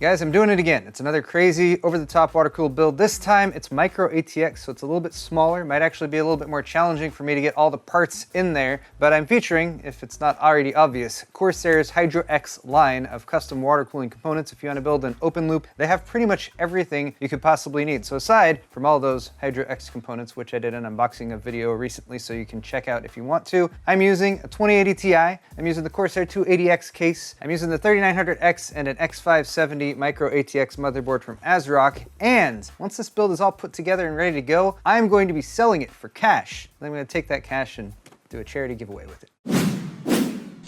Guys, I'm doing it again. It's another crazy over-the-top water-cooled build. This time it's Micro-ATX, so it's a little bit smaller. Might actually be a little bit more challenging for me to get all the parts in there, but I'm featuring, if it's not already obvious, Corsair's Hydro X line of custom water cooling components. If you want to build an open loop, they have pretty much everything you could possibly need. So aside from all those Hydro X components, which I did an unboxing of video recently so you can check out if you want to, I'm using a 2080 Ti, I'm using the Corsair 280X case, I'm using the 3900X and an X570 Micro-ATX motherboard from ASRock, and once this build is all put together and ready to go, I'm going to be selling it for cash. Then I'm going to take that cash and do a charity giveaway with it.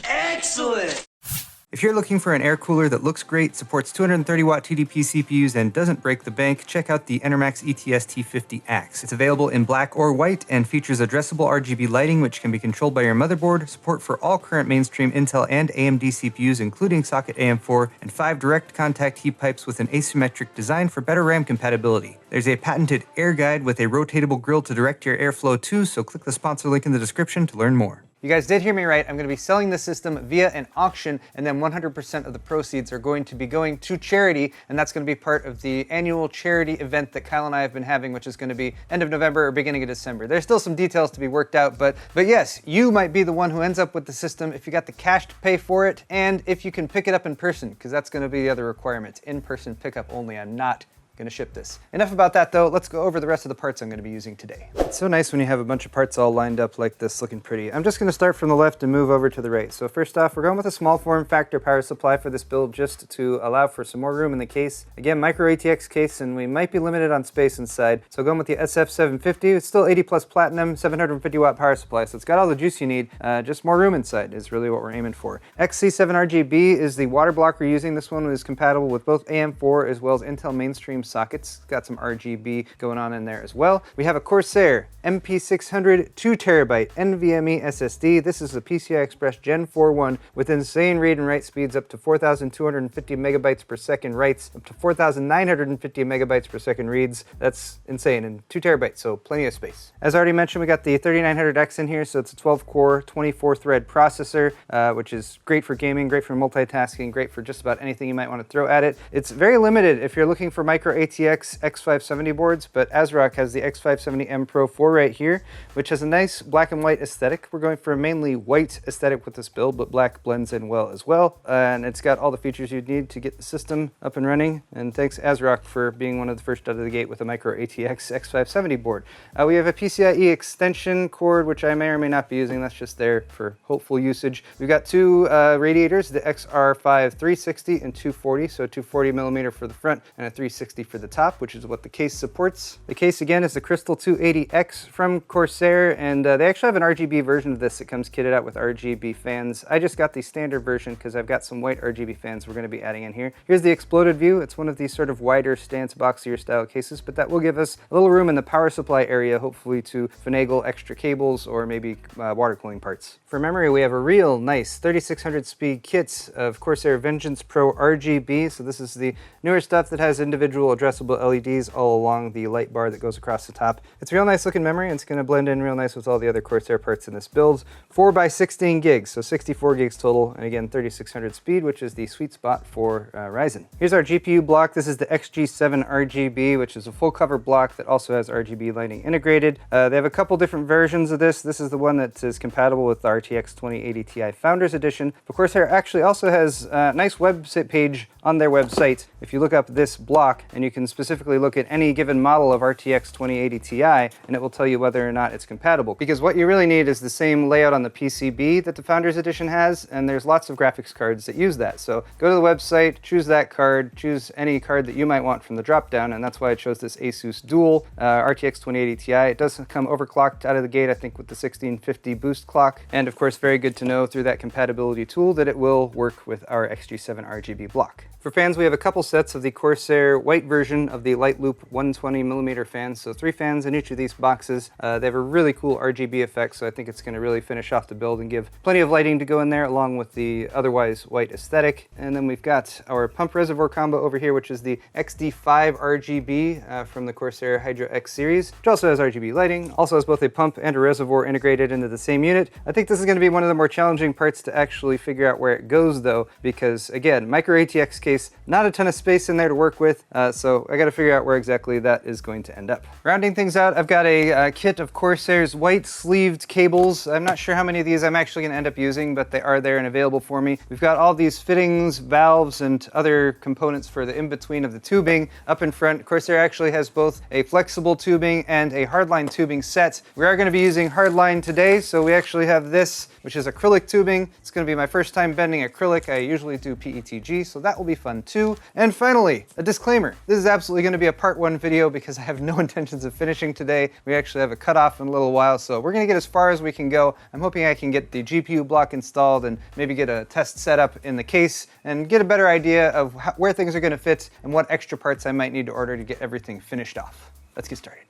Excellent! If you're looking for an air cooler that looks great, supports 230 watt TDP CPUs, and doesn't break the bank, check out the Enermax ETS T50X. It's available in black or white and features addressable RGB lighting, which can be controlled by your motherboard, support for all current mainstream Intel and AMD CPUs, including socket AM4, and 5 direct contact heat pipes with an asymmetric design for better RAM compatibility. There's a patented air guide with a rotatable grill to direct your airflow too, so click the sponsor link in the description to learn more. You guys did hear me right. I'm going to be selling the system via an auction, and then 100% of the proceeds are going to be going to charity, and that's going to be part of the annual charity event that Kyle and I have been having, which is going to be end of November or beginning of December. There's still some details to be worked out, but yes, you might be the one who ends up with the system if you got the cash to pay for it, and if you can pick it up in person, because that's going to be the other requirement. In-person pickup only. I'm not gonna ship this. Enough about that though, let's go over the rest of the parts I'm gonna be using today. It's so nice when you have a bunch of parts all lined up like this, looking pretty. I'm just gonna start from the left and move over to the right. So first off, we're going with a small form factor power supply for this build, just to allow for some more room in the case. Again, Micro-ATX case, and we might be limited on space inside. So going with the SF750, it's still 80 plus platinum, 750 watt power supply, so it's got all the juice you need, just more room inside is really what we're aiming for. XC7RGB is the water block we're using. This one is compatible with both AM4 as well as Intel mainstream sockets. Got some RGB going on in there as well. We have a Corsair MP600 2TB NVMe SSD. This is the PCI Express Gen 4.1 with insane read and write speeds up to 4,250 megabytes per second writes, up to 4,950 megabytes per second reads. That's insane, and 2 terabytes, so plenty of space. As already mentioned, we got the 3900X in here, so it's a 12-core, 24-thread processor, which is great for gaming, great for multitasking, great for just about anything you might want to throw at it. It's very limited if you're looking for Micro-ATX X570 boards, but ASRock has the X570M Pro 4 right here, which has a nice black and white aesthetic. We're going for a mainly white aesthetic with this build, but black blends in well as well. And it's got all the features you'd need to get the system up and running. And thanks ASRock for being one of the first out of the gate with a Micro-ATX X570 board. We have a PCIe extension cord, which I may or may not be using. That's just there for hopeful usage. We've got two radiators, the XR5 360 and 240, so 240 millimeter for the front and a 360 for the top, which is what the case supports. The case again is the Crystal 280X from Corsair, and they actually have an RGB version of this that comes kitted out with RGB fans. I just got the standard version because I've got some white RGB fans we're going to be adding in here. Here's the exploded view. It's one of these sort of wider stance, boxier style cases, but that will give us a little room in the power supply area, hopefully to finagle extra cables or maybe water cooling parts. For memory, we have a real nice 3600 speed kits of Corsair Vengeance Pro RGB. So this is the newer stuff that has individual addressable LEDs all along the light bar that goes across the top. It's a real nice looking memory, and it's going to blend in real nice with all the other Corsair parts in this build. 4x16 gigs, so 64 gigs total, and again 3600 speed, which is the sweet spot for Ryzen. Here's our GPU block. This is the XG7 RGB, which is a full cover block that also has RGB lighting integrated. They have a couple different versions of this. This is the one that is compatible with the RTX 2080 Ti Founders Edition. But Corsair actually also has a nice website page on their website. If you look up this block, and you can specifically look at any given model of RTX 2080 Ti, and it will tell you whether or not it's compatible. Because what you really need is the same layout on the PCB that the Founders Edition has, and there's lots of graphics cards that use that. So go to the website, choose that card, choose any card that you might want from the drop-down, and that's why I chose this Asus Dual RTX 2080 Ti. It does come overclocked out of the gate, I think, with the 1650 boost clock, and of course very good to know through that compatibility tool that it will work with our XG7 RGB block. For fans, we have a couple sets of the Corsair white white version of the light loop 120mm fans. So 3 fans in each of these boxes. They have a really cool RGB effect, so I think it's going to really finish off the build and give plenty of lighting to go in there along with the otherwise white aesthetic. And then we've got our pump reservoir combo over here, which is the XD5 RGB from the Corsair Hydro X series, which also has RGB lighting, also has both a pump and a reservoir integrated into the same unit. I think this is going to be one of the more challenging parts to actually figure out where it goes though, because again, Micro-ATX case, not a ton of space in there to work with, so I got to figure out where exactly that is going to end up. Rounding things out, I've got a kit of Corsair's white sleeved cables. I'm not sure how many of these I'm actually going to end up using, but they are there and available for me. We've got all these fittings, valves, and other components for the in-between of the tubing. Up in front, Corsair actually has both a flexible tubing and a hardline tubing set. We are going to be using hardline today, so we actually have this, which is acrylic tubing. It's going to be my first time bending acrylic. I usually do PETG, so that will be fun too. And finally, a disclaimer. This is absolutely going to be a part 1 video because I have no intentions of finishing today. We actually have a cutoff in a little while, so we're going to get as far as we can go. I'm hoping I can get the GPU block installed and maybe get a test setup in the case and get a better idea of where things are going to fit and what extra parts I might need to order to get everything finished off. Let's get started.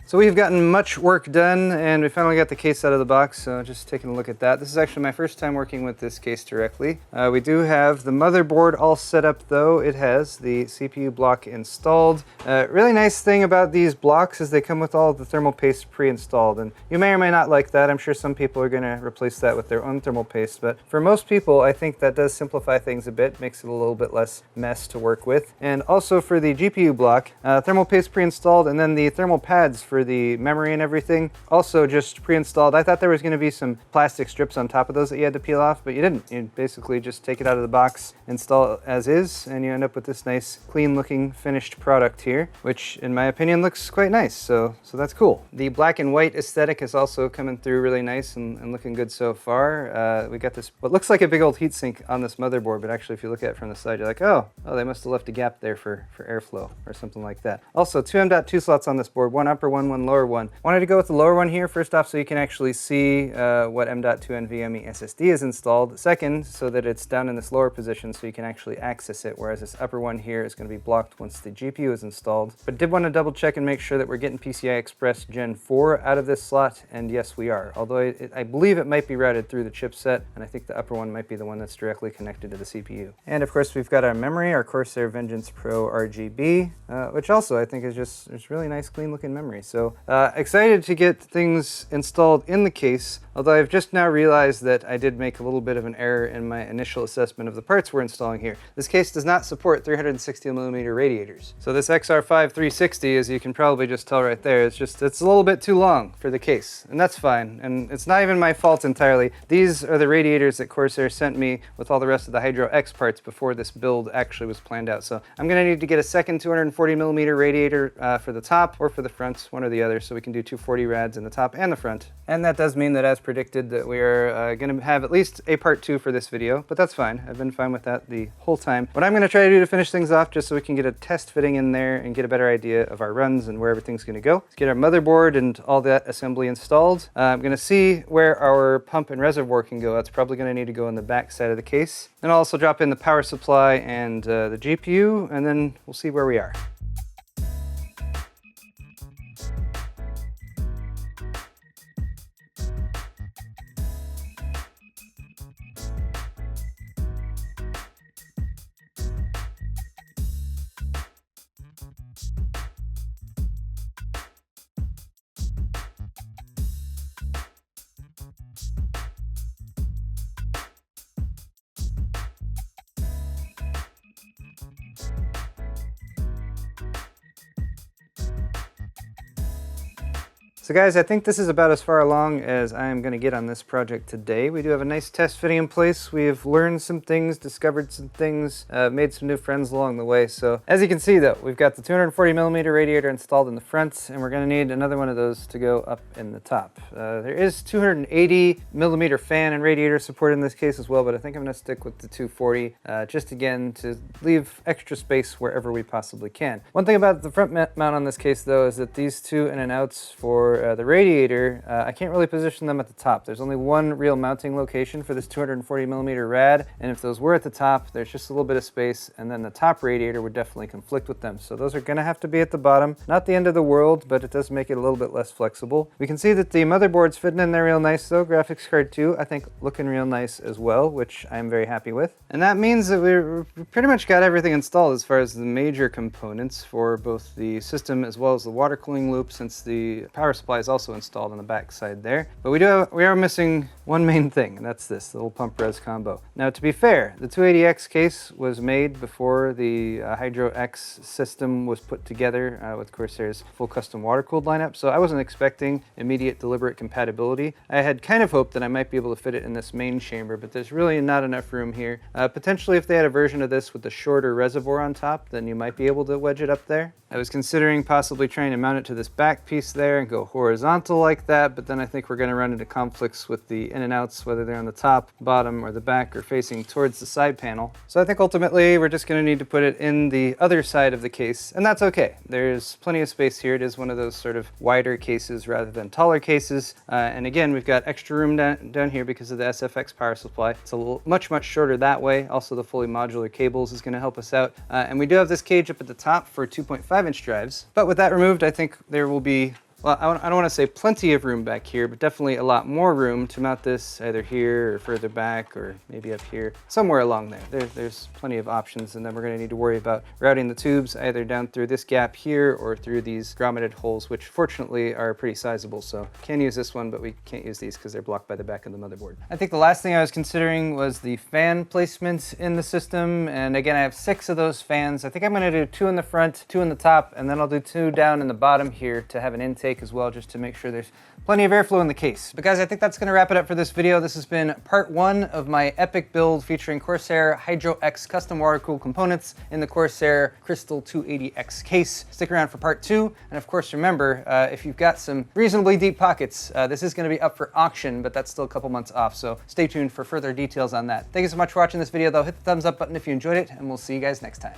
So we've gotten much work done and we finally got the case out of the box, so just taking a look at that. This is actually my first time working with this case directly. We do have the motherboard all set up though. It has the CPU block installed. Really nice thing about these blocks is they come with all of the thermal paste pre-installed, and you may or may not like that. I'm sure some people are going to replace that with their own thermal paste, but for most people I think that does simplify things a bit, makes it a little bit less mess to work with. And also for the GPU block, thermal paste pre-installed, and then the thermal pads for the memory and everything also just pre-installed. I thought there was going to be some plastic strips on top of those that you had to peel off, but you didn't. You basically just take it out of the box, install it as is, and you end up with this nice clean looking finished product here, which in my opinion looks quite nice, so that's cool. The black and white aesthetic is also coming through really nice and looking good so far. We got this what looks like a big old heatsink on this motherboard, but actually if you look at it from the side you're like, oh they must have left a gap there for airflow or something like that. Also 2 M.2 slots on this board, one upper one lower one. Wanted to go with the lower one here, first off so you can actually see what M.2 NVMe SSD is installed. Second, so that it's down in this lower position so you can actually access it, whereas this upper one here is going to be blocked once the GPU is installed. But did want to double check and make sure that we're getting PCI Express Gen 4 out of this slot, and yes we are. Although I believe it might be routed through the chipset, and I think the upper one might be the one that's directly connected to the CPU. And of course we've got our memory, our Corsair Vengeance Pro RGB, which also I think is just really nice clean looking memory. So excited to get things installed in the case, although I've just now realized that I did make a little bit of an error in my initial assessment of the parts we're installing here. This case does not support 360mm radiators. So this XR5 360, as you can probably just tell right there, it's a little bit too long for the case, and that's fine. And it's not even my fault entirely. These are the radiators that Corsair sent me with all the rest of the Hydro X parts before this build actually was planned out. So I'm gonna need to get a second 240mm radiator for the top or for the front, one or or the other, so we can do 240 rads in the top and the front. And that does mean that, as predicted, that we are going to have at least a part 2 for this video, but that's fine. I've been fine with that the whole time. What I'm going to try to do to finish things off, just so we can get a test fitting in there and get a better idea of our runs and where everything's going to go, is get our motherboard and all that assembly installed. I'm going to see where our pump and reservoir can go. That's probably going to need to go in the back side of the case. Then I'll also drop in the power supply and the GPU, and then we'll see where we are. So guys, I think this is about as far along as I am going to get on this project today. We do have a nice test fitting in place. We have learned some things, discovered some things, made some new friends along the way. So as you can see though, we've got the 240mm radiator installed in the front, and we're going to need another one of those to go up in the top. There is 280mm fan and radiator support in this case as well, but I think I'm going to stick with the 240 just again to leave extra space wherever we possibly can. One thing about the front mount on this case though is that these two in and outs for the radiator, I can't really position them at the top. There's only one real mounting location for this 240mm rad, and if those were at the top, there's just a little bit of space, and then the top radiator would definitely conflict with them. So those are going to have to be at the bottom. Not the end of the world, but it does make it a little bit less flexible. We can see that the motherboard's fitting in there real nice though. Graphics card too, I think looking real nice as well, which I'm very happy with. And that means that we've pretty much got everything installed as far as the major components for both the system as well as the water cooling loop, since the power supply is also installed on the back side there. But we are missing one main thing, and that's this, the little pump res combo. Now to be fair, the 280X case was made before the Hydro X system was put together with Corsair's full custom water cooled lineup, so I wasn't expecting immediate deliberate compatibility. I had kind of hoped that I might be able to fit it in this main chamber, but there's really not enough room here. Potentially if they had a version of this with the shorter reservoir on top, then you might be able to wedge it up there. I was considering possibly trying to mount it to this back piece there and go horizontal like that, but then I think we're going to run into conflicts with the in and outs, whether they're on the top, bottom, or the back, or facing towards the side panel. So I think ultimately we're just going to need to put it in the other side of the case, and that's okay. There's plenty of space here. It is one of those sort of wider cases rather than taller cases, and again, we've got extra room down here because of the SFX power supply. It's a much shorter that way. Also, the fully modular cables is going to help us out, and we do have this cage up at the top for 2.5-inch drives, but with that removed, I think there will be, well, I don't want to say plenty of room back here, but definitely a lot more room to mount this either here or further back, or maybe up here, somewhere along there. There's plenty of options, and then we're going to need to worry about routing the tubes either down through this gap here or through these grommeted holes, which fortunately are pretty sizable, so can use this one, but we can't use these because they're blocked by the back of the motherboard. I think the last thing I was considering was the fan placement in the system, and again, I have 6 of those fans. I think I'm going to do 2 in the front, 2 in the top, and then I'll do 2 down in the bottom here to have an intake as well, just to make sure there's plenty of airflow in the case. But guys, I think that's going to wrap it up for this video. This has been part 1 of my epic build featuring Corsair Hydro X custom water cooled components in the Corsair Crystal 280X case. Stick around for part 2, and of course remember, if you've got some reasonably deep pockets, this is going to be up for auction, but that's still a couple months off, so stay tuned for further details on that. Thank you so much for watching this video though. Hit the thumbs up button if you enjoyed it, and we'll see you guys next time.